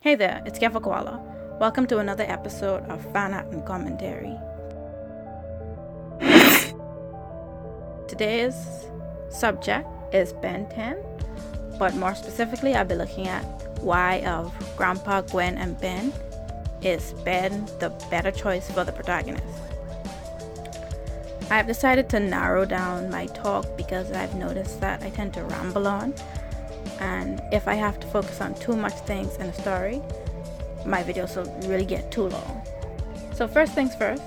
Hey there, it's Kefa Koala. Welcome to another episode of Fanart and Commentary. Today's subject is Ben 10, but more specifically, I'll be looking at why of Grandpa, Gwen, and Ben is Ben the better choice for the protagonist. I've decided to narrow down my talk because I've noticed that I tend to ramble on, and if I have to focus on too much things in a story, my videos will really get too long. So first things first,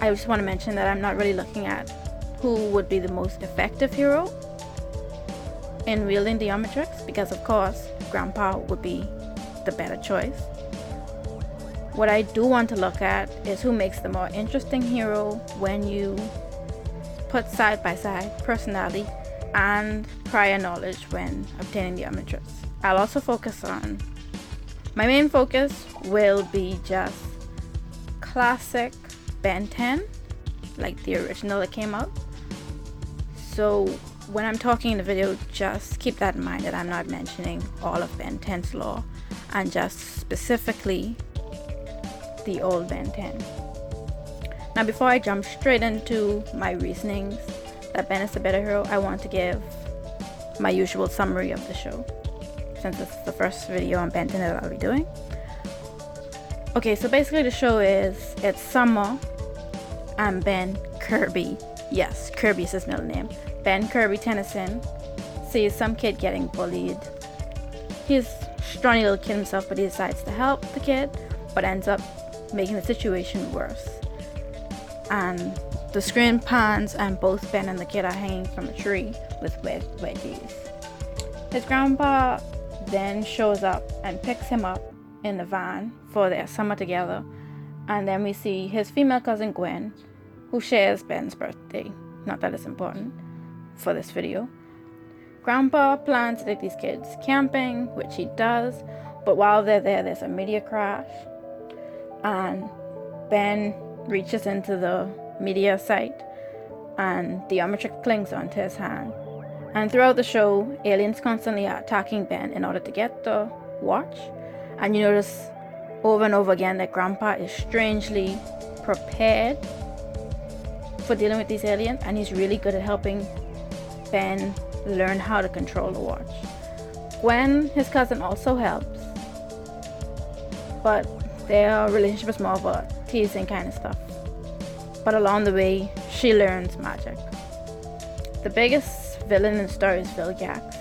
I just want to mention that I'm not really looking at who would be the most effective hero in wielding the Omnitrix, because of course Grandpa would be the better choice. What I do want to look at is who makes the more interesting hero when you put side by side personality and prior knowledge when obtaining the Omnitrix. I'll also focus on, my main focus will be just classic Ben 10, like the original that came out. So when I'm talking in the video, just keep that in mind that I'm not mentioning all of Ben 10's lore and just specifically the old Ben 10. Now before I jump straight into my reasonings that Ben is the better hero, I want to give my usual summary of the show, since this is the first video on Ben 10 that I'll be doing. Okay, so basically the show is, it's summer and Ben Kirby, yes, Kirby is his middle name, Ben Kirby Tennyson sees some kid getting bullied. He's a scrawny little kid himself, but he decides to help the kid, but ends up making the situation worse. And the screen pans and both Ben and the kid are hanging from a tree with wedgies. His grandpa then shows up and picks him up in the van for their summer together, and then we see his female cousin Gwen, who shares Ben's birthday. Not that it's important for this video. Grandpa plans to take these kids camping, which he does, but while they're there, there's a meteor crash, and Ben reaches into the meteor site and the Omnitrix clings onto his hand. And throughout the show, aliens constantly are attacking Ben in order to get the watch, and you notice over and over again that Grandpa is strangely prepared for dealing with these aliens, and he's really good at helping Ben learn how to control the watch. Gwen, his cousin, also helps, but their relationship is more of a teasing kind of stuff. But along the way, she learns magic. The biggest villain in the story is Vilgax,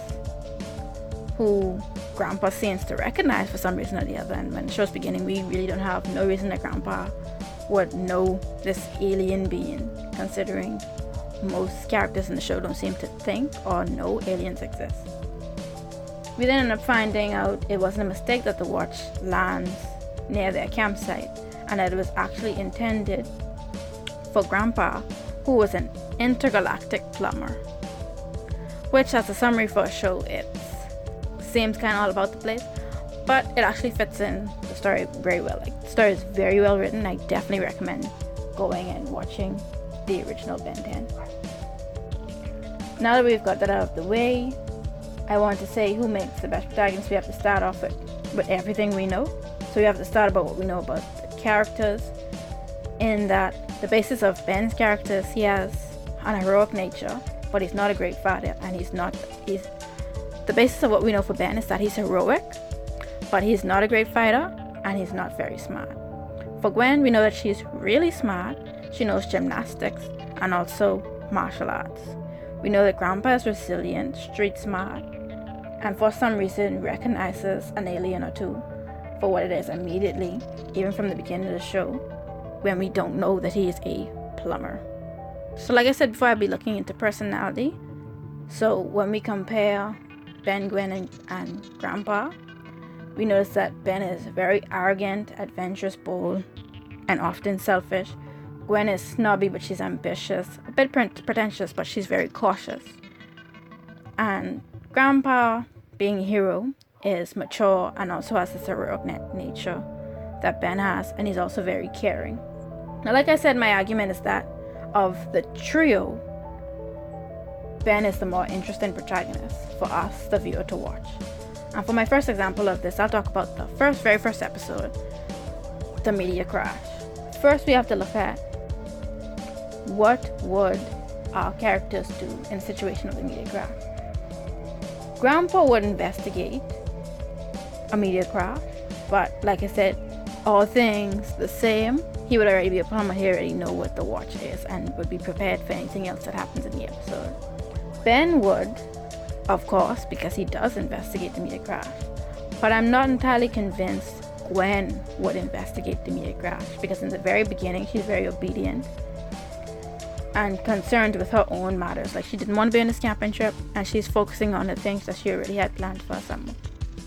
who Grandpa seems to recognize for some reason or the other. And when the show's beginning, we really don't have no reason that Grandpa would know this alien being, considering most characters in the show don't seem to think or know aliens exist. We then end up finding out it wasn't a mistake that the watch lands near their campsite, and that it was actually intended for Grandpa, who was an intergalactic plumber. Which, as a summary for a show, it seems kind of all about the place, but it actually fits in the story very well. Like, the story is very well written. I definitely recommend going and watching the original Ben 10. Now that we've got that out of the way, I want to say who makes the best protagonist. We have to start off with everything we know. So we have to start about what we know about the characters, in that the basis of Ben's character is he has an heroic nature, but he's not a great fighter, and the basis of what we know for Ben is that he's heroic, but he's not a great fighter, and he's not very smart. For Gwen, we know that she's really smart. She knows gymnastics and also martial arts. We know that Grandpa is resilient, street smart, and for some reason recognizes an alien or two for what it is immediately, even from the beginning of the show, when we don't know that he is a plumber. So like I said before, I'll be looking into personality. So when we compare Ben, Gwen, and Grandpa, we notice that Ben is very arrogant, adventurous, bold, and often selfish. Gwen is snobby, but she's ambitious, a bit pretentious, but she's very cautious. And Grandpa, being a hero, is mature and also has this heroic nature that Ben has, and he's also very caring. Now, like I said, my argument is that of the trio, Ben is the more interesting protagonist for us, the viewer, to watch. And for my first example of this, I'll talk about the very first episode, the media crash. First, we have to look at what would our characters do in a situation of the media crash. Grandpa would investigate a media crash, but like I said, all things the same, he would already be a plumber. He already know what the watch is and would be prepared for anything else that happens in the episode. Ben would, of course, because he does investigate the media crash, but I'm not entirely convinced Gwen would investigate the media crash, because in the very beginning she's very obedient and concerned with her own matters. Like, she didn't want to be on this camping trip, and she's focusing on the things that she already had planned for summer.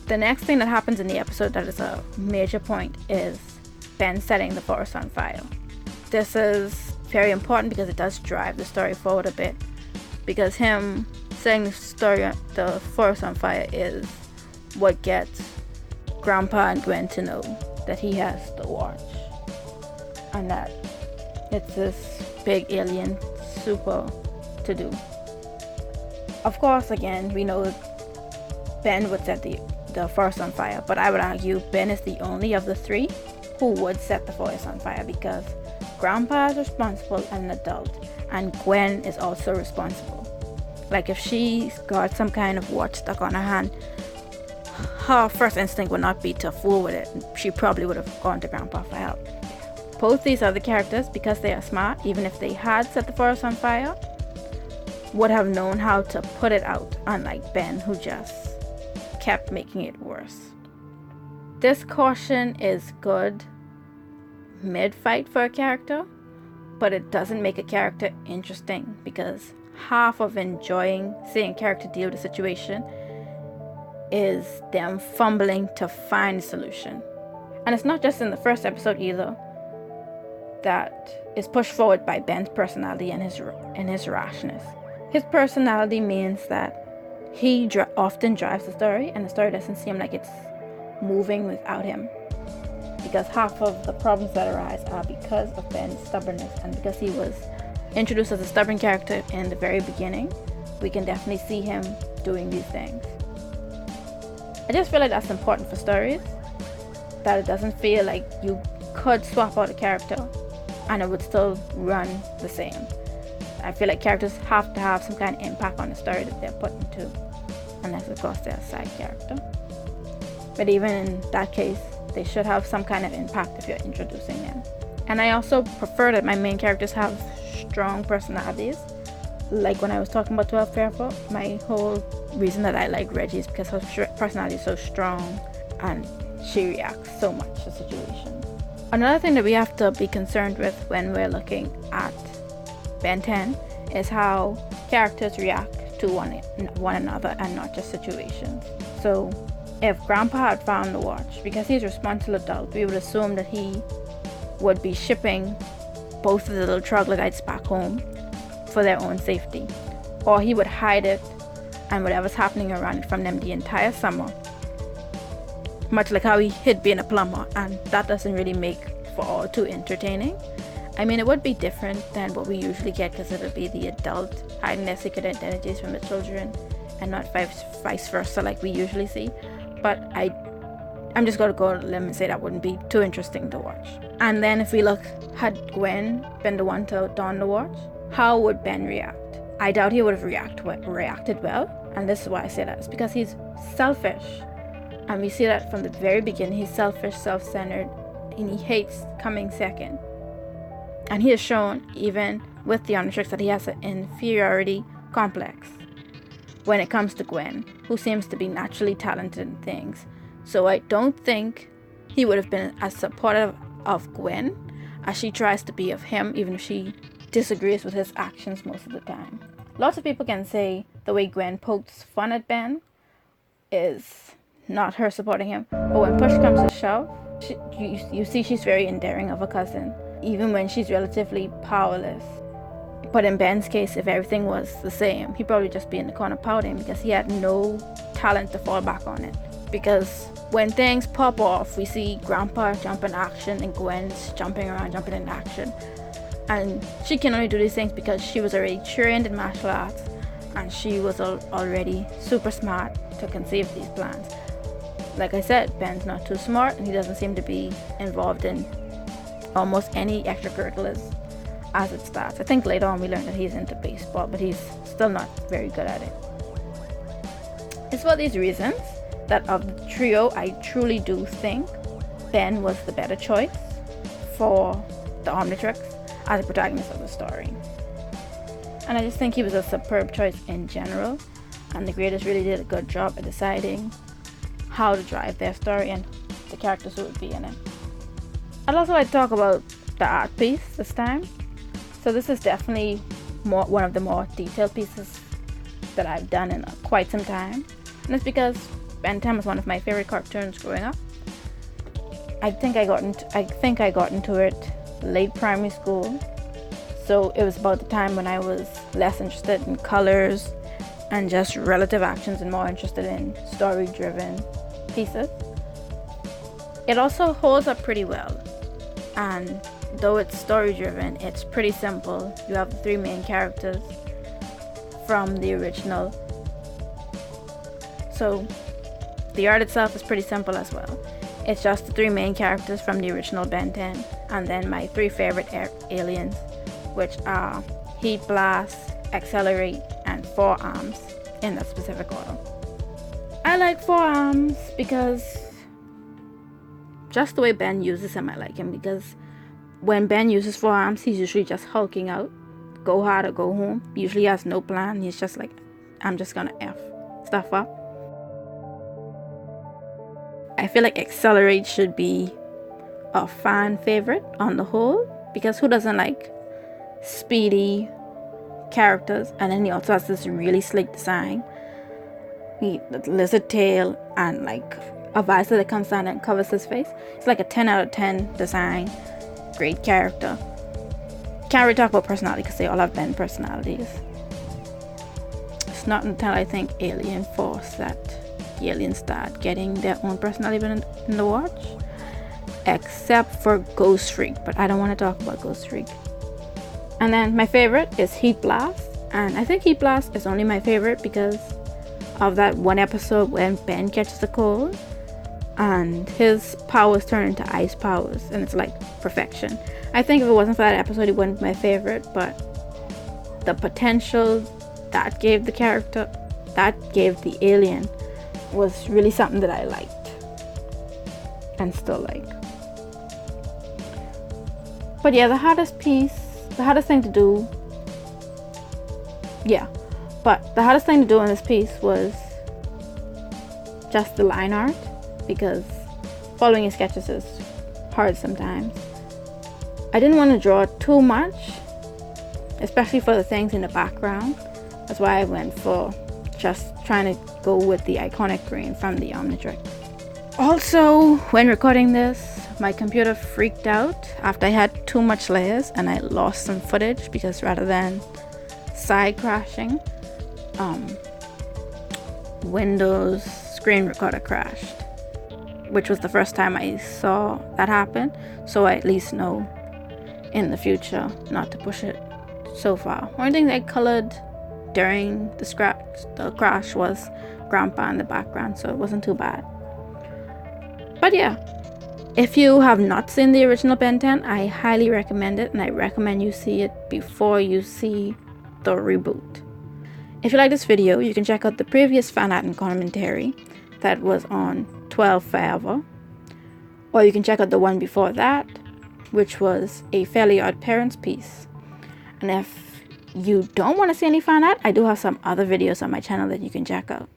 The next thing that happens in the episode that is a major point is Ben setting the forest on fire. This is very important because it does drive the story forward a bit, because him setting the forest on fire is what gets Grandpa and Gwen to know that he has the watch and that it's this big alien super to do. Of course, again, we know Ben would set the forest on fire, but I would argue Ben is the only of the three who would set the forest on fire, because Grandpa is responsible and an adult, and Gwen is also responsible. Like, if she's got some kind of watch stuck on her hand, her first instinct would not be to fool with it. She probably would have gone to Grandpa for help. Both these other characters, because they are smart, even if they had set the forest on fire, would have known how to put it out, unlike Ben, who just kept making it worse. This caution is good mid-fight for a character, but it doesn't make a character interesting, because half of enjoying seeing a character deal with a situation is them fumbling to find a solution. And it's not just in the first episode either that is pushed forward by Ben's personality and his rashness. His personality means that he often drives the story, and the story doesn't seem like it's moving without him, because half of the problems that arise are because of Ben's stubbornness, and because he was introduced as a stubborn character in the very beginning, we can definitely see him doing these things. I just feel like that's important for stories, that it doesn't feel like you could swap out a character and it would still run the same. I feel like characters have to have some kind of impact on the story that they're put into, unless of course they're a side character. But even in that case, they should have some kind of impact if you're introducing them. And I also prefer that my main characters have strong personalities. Like when I was talking about 12 Fearful, my whole reason that I like Reggie is because her personality is so strong and she reacts so much to situations. Another thing that we have to be concerned with when we're looking at Ben 10 is how characters react to one another and not just situations. So if Grandpa had found the watch, because he's a responsible adult, we would assume that he would be shipping both of the little troglodytes back home for their own safety, or he would hide it and whatever's happening around it from them the entire summer, much like how he hid being a plumber, and that doesn't really make for all too entertaining. I mean, it would be different than what we usually get, because it would be the adult hiding their secret identities from the children and not vice versa like we usually see. But I'm just going to go on a limb and say that wouldn't be too interesting to watch. And then if we look, had Gwen been the one to don the watch, how would Ben react? I doubt he would have reacted well. And this is why I say that. It's because he's selfish. And we see that from the very beginning. He's selfish, self-centered, and he hates coming second. And he has shown, even with the Omnitrix, that he has an inferiority complex when it comes to Gwen, who seems to be naturally talented in things. So I don't think he would have been as supportive of Gwen as she tries to be of him, even if she disagrees with his actions most of the time. Lots of people can say the way Gwen pokes fun at Ben is not her supporting him, but when push comes to shove, you see she's very endearing of a cousin, even when she's relatively powerless. But in Ben's case, if everything was the same, he'd probably just be in the corner pouting, because he had no talent to fall back on it. Because when things pop off, we see Grandpa jump in action and Gwen's jumping around, jumping in action. And she can only do these things because she was already trained in martial arts, and she was already super smart to conceive these plans. like I said, Ben's not too smart, and he doesn't seem to be involved in almost any extracurriculars as it starts. I think later on we learn that he's into baseball, but he's still not very good at it. It's for these reasons that of the trio, I truly do think Ben was the better choice for the Omnitrix as a protagonist of the story. And I just think he was a superb choice in general, and the creators really did a good job at deciding how to drive their story and the characters who would be in it. I'd also like to talk about the art piece this time. So this is definitely one of the more detailed pieces that I've done in quite some time, and it's because Ben 10 was one of my favorite cartoons growing up. I think I got into it late primary school, so it was about the time when I was less interested in colors and just relative actions and more interested in story-driven pieces. It also holds up pretty well, and though it's story-driven, it's pretty simple. You have the three main characters from the original, so the art itself is pretty simple as well. It's just the three main characters from the original Ben 10, and then my three favorite aliens, which are Heat Blast, Accelerate, and Four Arms, in that specific order. I like Four Arms because just the way Ben uses him, I like him, because when Ben uses Four Arms, he's usually just hulking out, go hard or go home. Usually he has no plan. He's just like, I'm just gonna F stuff up. I feel like Accelerate should be a fan favorite on the whole, because who doesn't like speedy characters? And then he also has this really slick design, the lizard tail, and like a visor that comes down and covers his face. It's like a 10 out of 10 design. Great character. Can't really talk about personality because they all have Ben personalities. It's not until I think Alien Force that the aliens start getting their own personality in the watch, except for Ghost Freak, but I don't want to talk about Ghost Freak. And then my favorite is Heat Blast, and I think Heat Blast is only my favorite because of that one episode when Ben catches a cold and his powers turn into ice powers, and it's like perfection. I think if it wasn't for that episode, it wouldn't be my favorite, but the potential that gave the character, that gave the alien, was really something that I liked and still like. But yeah, the hardest thing to do in this piece was just the line art, because following his sketches is hard sometimes. I didn't want to draw too much, especially for the things in the background. That's why I went for just trying to go with the iconic green from the Omnitrix. Also, when recording this, my computer freaked out after I had too much layers and I lost some footage, because rather than side crashing, Windows screen recorder crashed, which was the first time I saw that happen, so I at least know in the future not to push it so far. Only thing I colored during the crash was Grandpa in the background, so it wasn't too bad. But yeah, if you have not seen the original Ben 10, I highly recommend it, and I recommend you see it before you see the reboot. If you like this video, you can check out the previous Fanart and Commentary that was on 12 Forever, or you can check out the one before that, which was a Fairly Odd Parents piece. And if you don't want to see any fan art, I do have some other videos on my channel that you can check out.